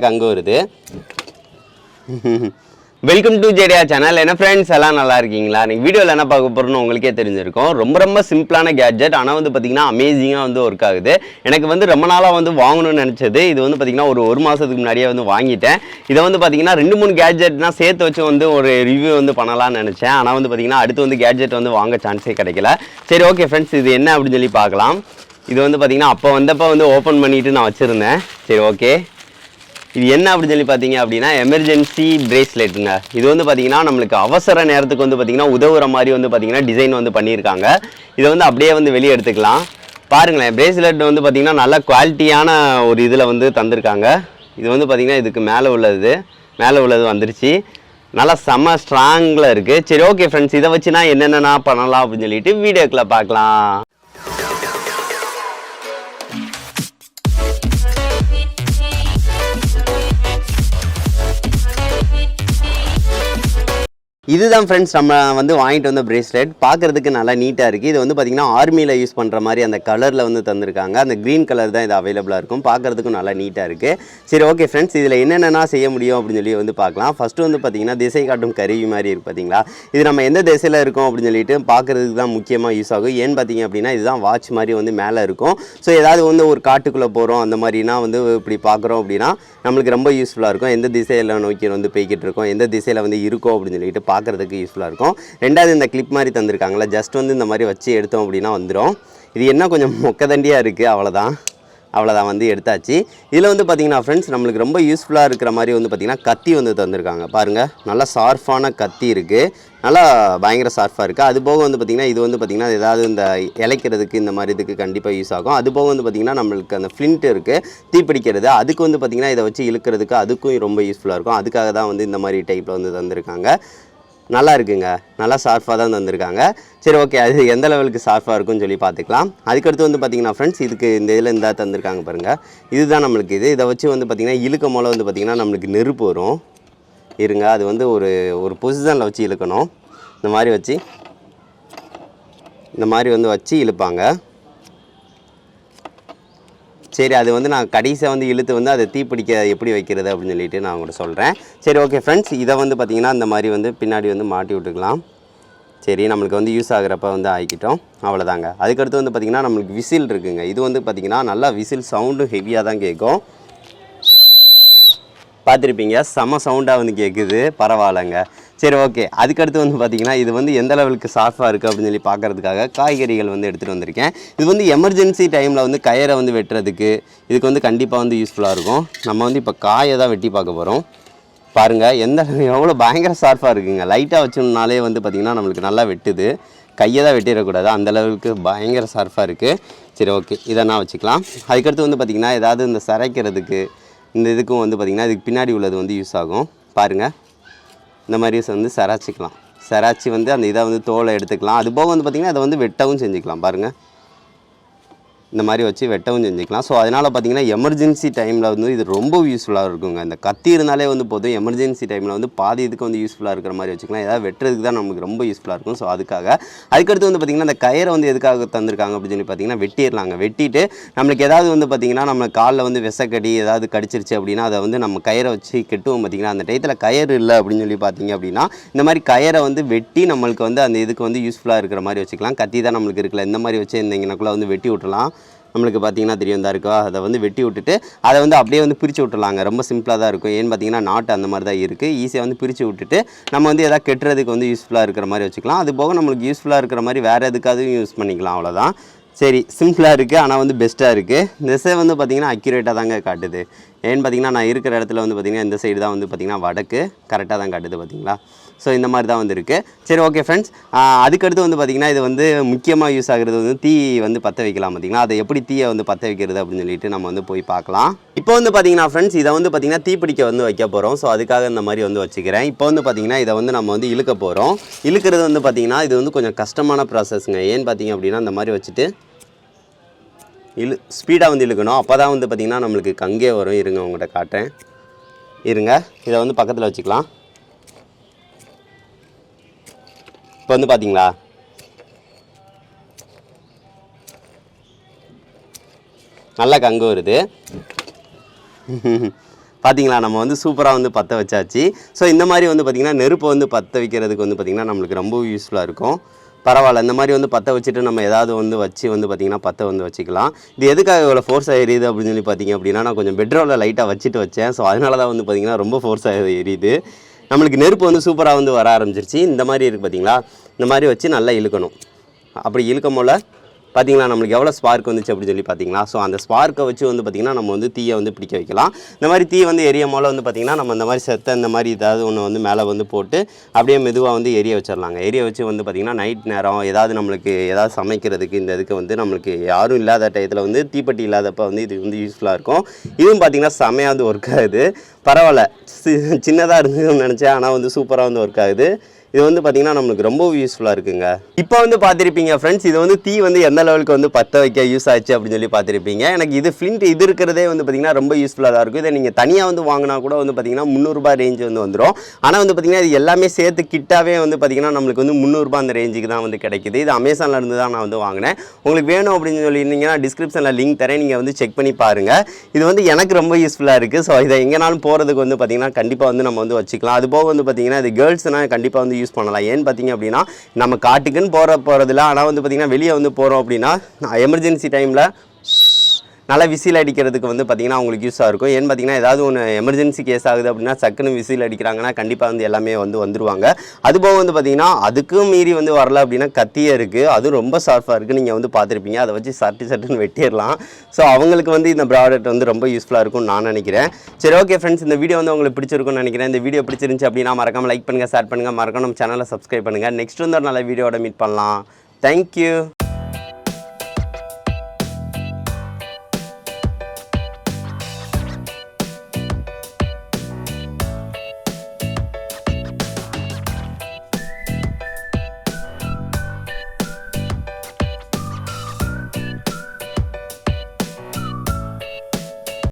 கங்கு வருது. Welcome to ஜேடியா channel. என்ன ஃப்ரெண்ட்ஸ் எல்லாம் நல்லா இருக்கீங்களா? நீங்கள் வீடியோவில் என்ன பார்க்க போகிறோன்னு உங்களுக்கே தெரிஞ்சிருக்கும். ரொம்ப சிம்பிளான கேட்ஜெட், ஆனால் வந்து பார்த்திங்கன்னா அமேசிங்காக வந்து ஒர்க் ஆகுது. எனக்கு வந்து ரொம்ப நாளாக வந்து வாங்கணும்னு நினச்சது. இது வந்து பார்த்திங்கன்னா ஒரு மாதத்துக்கு முன்னாடியே வந்து வாங்கிட்டேன். இதை வந்து பார்த்திங்கன்னா 2-3 கேட்ஜெட்னால் சேர்த்து வச்சு வந்து ஒரு ரிவ்யூ வந்து பண்ணலாம்னு நினச்சேன். ஆனால் வந்து பார்த்திங்கன்னா அடுத்து வந்து கேட்ஜெட் வந்து வாங்க சான்ஸே கிடைக்கல. சரி ஓகே ஃப்ரெண்ட்ஸ், இது என்ன அப்படின்னு சொல்லி பார்க்கலாம். இது வந்து பார்த்திங்கன்னா அப்போ வந்தப்போ வந்து ஓப்பன் பண்ணிவிட்டு நான் வச்சுருந்தேன். சரி ஓகே, இது என்ன அப்படின்னு சொல்லி பார்த்தீங்க அப்படின்னா எமர்ஜென்சி பிரேஸ்லெட்டுங்க. இது வந்து பார்த்தீங்கன்னா நம்மளுக்கு அவசர நேரத்துக்கு வந்து பார்த்தீங்கன்னா உதவுற மாதிரி வந்து பார்த்தீங்கன்னா டிசைன் வந்து பண்ணியிருக்காங்க. இதை வந்து அப்படியே வந்து வெளியே எடுத்துக்கலாம். பாருங்களேன், பிரேஸ்லெட் வந்து பார்த்தீங்கன்னா நல்ல குவாலிட்டியான ஒரு இதில் வந்து தந்திருக்காங்க. இது வந்து பார்த்தீங்கன்னா இதுக்கு மேலே உள்ளது வந்துருச்சு. நல்லா செம்ம ஸ்ட்ராங்கில் இருக்குது. சரி ஓகே ஃப்ரெண்ட்ஸ், இதை வச்சு நான் என்னென்ன பண்ணலாம் அப்படின்னு சொல்லிட்டு வீடியோக்குள்ளே பார்க்கலாம். இதுதான் ஃப்ரெண்ட்ஸ் நம்ம வந்து வாங்கிட்டு வந்த பிரேஸ்லெட். பார்க்குறதுக்கு நல்லா நீட்டாக இருக்குது. இது வந்து பார்த்திங்கன்னா ஆர்மியில் யூஸ் பண்ணுற மாதிரி அந்த கலரில் வந்து தந்திருக்காங்க. அந்த க்ரீன் கலர் தான் இது அவைலபிளாக இருக்கும். பார்க்குறதுக்கும் நல்லா நீட்டாக இருக்குது. சரி ஓகே ஃப்ரெண்ட்ஸ், இதில் என்னென்னா செய்ய முடியும் அப்படின்னு சொல்லி வந்து பார்க்கலாம். ஃபஸ்ட்டு வந்து பார்த்திங்கன்னா திசை காட்டும் கருவி மாதிரி இருக்குது பார்த்தீங்களா. இது நம்ம எந்த திசையில் இருக்கோம் அப்படின்னு சொல்லிட்டு பார்க்குறதுக்கு தான் முக்கியமாக யூஸ் ஆகும். ஏன்னு பார்த்தீங்க அப்படின்னா இதுதான் வாட்ச் மாதிரி வந்து மேலே இருக்கும். ஸோ ஏதாவது வந்து ஒரு காட்டுக்குள்ளே போகிறோம் அந்த மாதிரினா வந்து இப்படி பார்க்குறோம் அப்படின்னா நம்மளுக்கு ரொம்ப யூஸ்ஃபுல்லாக இருக்கும். எந்த திசையில் நோக்கி வந்து போய்கிட்டு இருக்கோம், எந்த திசையில் வந்து இருக்கோம் அப்படின்னு சொல்லிட்டு பார்க்குறதுக்கு யூஸ்ஃபுல்லாக இருக்கும். ரெண்டாவது இந்த கிளிப் மாதிரி தந்திருக்காங்களா, ஜஸ்ட் வந்து இந்த மாதிரி வச்சு எடுத்தோம் அப்படின்னா வந்துடும். இது என்ன கொஞ்சம் மொக்கதண்டியாக இருக்குது, அவ்வளோதான் வந்து எடுத்தாச்சு. இதில் வந்து பார்த்திங்கன்னா ஃப்ரெண்ட்ஸ் நம்மளுக்கு ரொம்ப யூஸ்ஃபுல்லாக இருக்கிற மாதிரி வந்து பார்த்திங்கன்னா கத்தி வந்து தந்திருக்காங்க. பாருங்கள், நல்லா ஷார்ப்பான கத்தி இருக்குது, நல்லா பயங்கர ஷார்ப்பாக இருக்குது. அது போக வந்து பார்த்திங்கன்னா இது வந்து பார்த்திங்கன்னா ஏதாவது இந்த இலைக்கிறதுக்கு இந்த மாதிரி இதுக்கு கண்டிப்பாக யூஸ் ஆகும். அது போக வந்து பார்த்திங்கன்னா நம்மளுக்கு அந்த ஃப்ளிண்ட் இருக்குது தீப்பிடிக்கிறது, அதுக்கு வந்து பார்த்திங்கன்னா இதை வச்சு இழுக்கிறதுக்கு அதுக்கும் ரொம்ப யூஸ்ஃபுல்லாக இருக்கும். அதுக்காக தான் வந்து இந்த மாதிரி டைப்பில் வந்து தந்திருக்காங்க. நல்லா இருக்குங்க, நல்லா ஷார்ப்பாக தான் தந்திருக்காங்க. சரி ஓகே, அது எந்த லெவலுக்கு ஷார்ப்பாக இருக்குன்னு சொல்லி பார்த்துக்கலாம். அதுக்கடுத்து வந்து பார்த்திங்கன்னா ஃப்ரெண்ட்ஸ் இதுக்கு இந்த இதில் இந்த தந்திருக்காங்க பாருங்கள். இதுதான் நம்மளுக்கு இதை வச்சு வந்து பார்த்திங்கன்னா இழுக்கும் போல வந்து பார்த்திங்கன்னா நம்மளுக்கு நெருப்பு வரும். இருங்க, அது வந்து ஒரு பொசிஷனில் வச்சு இழுக்கணும். இந்த மாதிரி வச்சு இழுப்பாங்க. சரி, அது வந்து நான் கடைசியாக வந்து இழுத்து வந்து அதை தீப்பிடிக்க எப்படி வைக்கிறது அப்படின்னு சொல்லிட்டு நான் உங்கள்கிட்ட சொல்கிறேன். சரி ஓகே ஃப்ரெண்ட்ஸ், இதை வந்து பார்த்திங்கன்னா இந்த மாதிரி வந்து பின்னாடி வந்து மாட்டி விட்டுக்கலாம். சரி, நம்மளுக்கு வந்து யூஸ் ஆகிறப்ப வந்து ஆக்கிட்டோம், அவ்வளோதாங்க. அதுக்கடுத்து வந்து பார்த்திங்கன்னா நம்மளுக்கு விசில் இருக்குங்க. இது வந்து பார்த்திங்கன்னா நல்லா விசில் சவுண்டும் ஹெவியாக தான் கேட்கும். பார்த்துருப்பீங்க, செம சவுண்டாக வந்து கேட்குது, பரவாயில்லைங்க. சரி ஓகே, அதுக்கடுத்து வந்து பார்த்திங்கன்னா இது வந்து எந்த லெவலுக்கு ஷார்ப்பாக இருக்குது அப்படின்னு சொல்லி பார்க்குறதுக்காக காய்கறிகள் வந்து எடுத்துகிட்டு வந்திருக்கேன். இது வந்து எமர்ஜென்சி டைமில் வந்து கயிறை வந்து வெட்டுறதுக்கு இதுக்கு வந்து கண்டிப்பாக வந்து யூஸ்ஃபுல்லாக இருக்கும். நம்ம வந்து இப்போ காயை தான் வெட்டி பார்க்க போகிறோம். பாருங்கள், எவ்வளோ பயங்கர ஷார்ப்பாக இருக்குங்க. லைட்டாக வச்சோம்னாலே வந்து பார்த்திங்கன்னா நம்மளுக்கு நல்லா வெட்டுது. கையை தான் வெட்டிடக்கூடாது, அந்த அளவுக்கு பயங்கர ஷார்ப்பாக இருக்குது. சரி ஓகே, இதை நான் வச்சுக்கலாம். அதுக்கடுத்து வந்து பார்த்திங்கன்னா ஏதாவது இந்த சரைக்கிறதுக்கு இந்த இதுக்கும் வந்து பார்த்திங்கன்னா இதுக்கு பின்னாடி உள்ளது வந்து யூஸ் ஆகும். பாருங்கள், இந்த மாதிரி வந்து சராச்சி வந்து அந்த இதை வந்து தோலை எடுத்துக்கலாம். அது போக வந்து பார்த்திங்கன்னா அதை வந்து வெட்டவும் செஞ்சுக்கலாம். பாருங்கள், இந்த மாதிரி வச்சு வெட்டவும் செஞ்சுக்கலாம். ஸோ அதனால் பார்த்திங்கன்னா எமர்ஜென்சி டைமில் வந்து இது ரொம்ப யூஸ்ஃபுல்லாக இருக்குங்க. இந்த கத்தி இருந்தாலே வந்து போதும். எமர்ஜென்சி டைமில் வந்து பாதி இதுக்கு வந்து யூஸ்ஃபுல்லாக இருக்கிற மாதிரி வச்சுக்கலாம். ஏதாவது வெட்டுறதுக்கு தான் நமக்கு ரொம்ப யூஸ்ஃபுல்லாக இருக்கும். ஸோ அதுக்கடுத்து வந்து பார்த்திங்கன்னா அந்த கயிறை வந்து எதுக்காக தந்திருக்காங்க அப்படின்னு சொல்லி பார்த்திங்கன்னா வெட்டிடலாங்க. வெட்டிட்டு நம்மளுக்கு ஏதாவது வந்து பார்த்திங்கன்னா நம்ம காலில் வந்து விசக்கடி ஏதாவது கடிச்சிருச்சு அப்படின்னா அதை வந்து நம்ம கயிறை வச்சு கெட்டுவோம் பார்த்திங்கன்னா. அந்த டயத்தில் கயிறு இல்லை அப்படின்னு சொல்லி பார்த்திங்க அப்படின்னா இந்த மாதிரி கயிறை வந்து வெட்டி நம்மளுக்கு வந்து அந்த இதுக்கு வந்து யூஸ்ஃபுல்லாக இருக்கிற மாதிரி வச்சுக்கலாம். கத்தி தான் நம்மளுக்கு இருக்குல்ல, இந்த மாதிரி வச்சு இந்த இங்கனக்குள்ளே வந்து வெட்டி விட்டுலாம். நம்மளுக்கு பார்த்திங்கன்னா தெரியும் தான் இருக்கோ, அதை வந்து வெட்டி விட்டுட்டு அதை வந்து அப்படியே வந்து பிரித்து விட்டுலாங்க. ரொம்ப சிம்பிளாக தான் இருக்கும். ஏன்னு பார்த்திங்கன்னா நாட்டு அந்த மாதிரி தான் இருக்குது. ஈஸியாக வந்து பிரித்து விட்டுட்டு நம்ம வந்து எதாவது கெட்டுறதுக்கு வந்து யூஸ்ஃபுல்லாக இருக்கிற மாதிரி வச்சுக்கலாம். அது போக நம்மளுக்கு யூஸ்ஃபுல்லாக இருக்கிற மாதிரி வேறு எதுக்காவது யூஸ் பண்ணிக்கலாம், அவ்வளோதான். சரி, சிம்பிளாக இருக்குது, ஆனால் வந்து பெஸ்ட்டாக இருக்குது. திசை வந்து பார்த்திங்கன்னா அக்யூரேட்டாக தாங்க காட்டுது. ஏன்னு பார்த்திங்கன்னா நான் இருக்கிற இடத்துல வந்து பார்த்திங்கன்னா இந்த சைடு தான் வந்து பார்த்திங்கன்னா வடக்கு கரெக்டாக தான் காட்டுது, பார்த்திங்களா. ஸோ இந்த மாதிரி தான் வந்து இருக்குது. சரி ஓகே ஃப்ரெண்ட்ஸ், அதுக்கடுத்து வந்து பார்த்திங்கன்னா இது வந்து முக்கியமாக யூஸ் ஆகிறது வந்து தீ வந்து பற்ற வைக்கலாம் பார்த்திங்களா. அதை எப்படி தீயை வந்து பற்ற வைக்கிறது அப்படின்னு சொல்லிட்டு நம்ம வந்து போய் பார்க்கலாம். இப்போ வந்து பார்த்திங்கன்னா ஃப்ரெண்ட்ஸ் இதை வந்து பார்த்திங்கன்னா தீப்பிடிக்க வந்து வைக்க போகிறோம். ஸோ அதுக்காக இந்த மாதிரி வந்து வச்சுக்கிறேன். இப்போ வந்து பார்த்திங்கன்னா இதை வந்து நம்ம வந்து இழுக்க போகிறோம். இழுக்கிறது வந்து பார்த்திங்கன்னா இது வந்து கொஞ்சம் கஷ்டமான ப்ராசஸ்ங்க. ஏன்னு பார்த்திங்க அப்படின்னா இந்த மாதிரி வச்சுட்டு ஸ்பீடாக வந்து இழுக்கணும். அப்போ தான் வந்து பார்த்திங்கன்னா நம்மளுக்கு கங்கே வரும். இருங்க, உங்கள்கிட்ட காட்டுறேன். இருங்க, இதை வந்து பக்கத்தில் வச்சுக்கலாம். இப்போ வந்து பார்த்தீங்களா, நல்லா கங்கு வருது. பார்த்தீங்களா நம்ம வந்து சூப்பராக வந்து பற்ற வச்சாச்சு. ஸோ இந்த மாதிரி வந்து பார்த்திங்கன்னா நெருப்பை வந்து பற்ற வைக்கிறதுக்கு வந்து பார்த்திங்கன்னா நம்மளுக்கு ரொம்ப யூஸ்ஃபுல்லாக இருக்கும். பரவாயில்ல, இந்த மாதிரி வந்து பற்ற வச்சுட்டு நம்ம ஏதாவது வந்து வச்சு வந்து பார்த்திங்கன்னா பற்ற வந்து வச்சுக்கலாம். இது எதுக்காக இவ்வளோ ஃபோர்ஸாக எரியுது அப்படின்னு சொல்லி பார்த்திங்க அப்படின்னா, நான் கொஞ்சம் பெட்ரோலில் லைட்டாக வச்சுட்டு வச்சேன். ஸோ அதனால தான் வந்து பார்த்திங்கன்னா ரொம்ப ஃபோர்ஸாக எரியுது. நம்மளுக்கு நெருப்பு வந்து சூப்பராக வந்து வர ஆரம்பிச்சிருச்சு. இந்த மாதிரி இருக்குது பார்த்திங்களா, இந்த மாதிரி வச்சு நல்லா இழுக்கணும். அப்படி இழுக்கும் போல் பார்த்தீங்களா நம்மளுக்கு எவ்வளோ ஸ்பார்க் வந்துச்சு அப்படின்னு சொல்லி பார்த்தீங்களா. ஸோ அந்த ஸ்பார்க்கை வச்சு வந்து பார்த்திங்கன்னா நம்ம வந்து தீயை வந்து பிடிக்க வைக்கலாம். இந்த மாதிரி தீ வந்து எரியும் போல் வந்து பார்த்திங்கன்னா நம்ம இந்த மாதிரி செத்த இந்த மாதிரி ஏதாவது ஒன்று வந்து மேலே வந்து போட்டு அப்படியே மெதுவாக வந்து எரிய வச்சிடலாங்க. எரிய வச்சு வந்து பார்த்திங்கன்னா நைட் நேரம் ஏதாவது நம்மளுக்கு ஏதாவது சமைக்கிறதுக்கு இந்த இதுக்கு வந்து நம்மளுக்கு யாரும் இல்லாத டயத்தில் வந்து தீப்பெட்டி இல்லாதப்போ வந்து இது வந்து யூஸ்ஃபுல்லாக இருக்கும். இதுவும் பார்த்திங்கன்னா செமையாக வந்து ஒர்க் ஆகுது. பரவாயில்ல, சின்னதாக இருந்ததுன்னு நினச்சேன், ஆனால் வந்து சூப்பராக வந்து ஒர்க் ஆகுது. இது வந்து பார்த்திங்கன்னா நம்மளுக்கு ரொம்ப யூஸ்ஃபுல்லாக இருக்குங்க. இப்போ வந்து பார்த்துருப்பீங்க ஃப்ரெண்ட்ஸ், இது வந்து தீ வந்து எந்த லெவலுக்கு வந்து பற்ற வைக்க யூஸ் ஆச்சு அப்படின்னு சொல்லி பார்த்துருப்பீங்க. எனக்கு இது ஃப்ளிண்ட் இது இருக்கிறதே வந்து பார்த்திங்கன்னா ரொம்ப யூஸ்ஃபுல்லாக தான் இருக்கும். இதை நீங்கள் தனியாக வந்து வாங்கினா கூட வந்து பார்த்திங்கன்னா 300 ரூபாய் ரேஞ்சு வந்து வந்துடும். ஆனால் வந்து பார்த்திங்கன்னா இது எல்லாமே சேர்த்து கிட்டாவே வந்து பார்த்திங்கன்னா நம்மளுக்கு வந்து 300 ரூபாய் அந்த ரேஞ்சுக்கு தான் வந்து கிடைக்குது. இது அமேசானில் இருந்து தான் நான் வந்து வாங்கினேன். உங்களுக்கு வேணும் அப்படின்னு சொல்லியிருந்தீங்கன்னா டிஸ்கிரிப்ஷனில் லிங்க் தரேன், நீங்கள் வந்து செக் பண்ணி பாருங்கள். இது வந்து எனக்கு ரொம்ப யூஸ்ஃபுல்லாக இருக்குது. ஸோ இதை எங்கேனாலும் போகிறதுக்கு வந்து பார்த்திங்கன்னா கண்டிப்பாக வந்து நம்ம வந்து வச்சுக்கலாம். அது போக வந்து பார்த்திங்கன்னா இது கேர்ள்ஸ்னால் கண்டிப்பாக வந்து யூஸ் பண்ணலாம். ஏன்னு பார்த்திங்க அப்படின்னா நம்ம காட்டுக்குன்னு போகிறதில்ல, ஆனால் வந்து பார்த்திங்கன்னா வெளியே வந்து போகிறோம் அப்படின்னா எமர்ஜென்சி டைமில் நல்லா விசில் அடிக்கிறதுக்கு வந்து பார்த்திங்கன்னா அவங்களுக்கு யூஸாக இருக்கும். ஏன்னு பார்த்திங்கன்னா ஏதாவது ஒன்று எமர்ஜென்சி கேஸ் ஆகுது அப்படின்னா சக்குன்னு விசில் அடிக்கிறாங்கன்னா கண்டிப்பாக வந்து எல்லாமே வந்து வந்துருவாங்க. அதுபோக வந்து பார்த்திங்கன்னா அதுக்கும் மீறி வந்து வரல அப்படின்னா கத்தியே இருக்குது, அது ரொம்ப ஷார்ப்பாக இருக்குது, நீங்கள் வந்து பார்த்துருப்பீங்க. அதை வச்சு சட்டுன்னு வெட்டிடலாம். ஸோ அவங்களுக்கு வந்து இந்த ப்ராடக்ட் வந்து ரொம்ப யூஸ்ஃபுல்லாக இருக்கும்னு நான் நினைக்கிறேன். சரி, ஓகே ஃப்ரெண்ட்ஸ், இந்த வீடியோ வந்து உங்களுக்கு பிடிச்சிருக்கும்னு நினைக்கிறேன். இந்த வீடியோ பிடிச்சிருந்துச்சு அப்படின்னா மறக்காமல் லைக் பண்ணுங்கள், ஷேர் பண்ணுங்கள், மறக்காம நம்ம சேனலை சப்ஸ்கிரைப் பண்ணுங்கள். நெக்ஸ்ட் வந்து ஒரு நல்ல வீடியோட மீட் பண்ணலாம். தேங்க்யூ.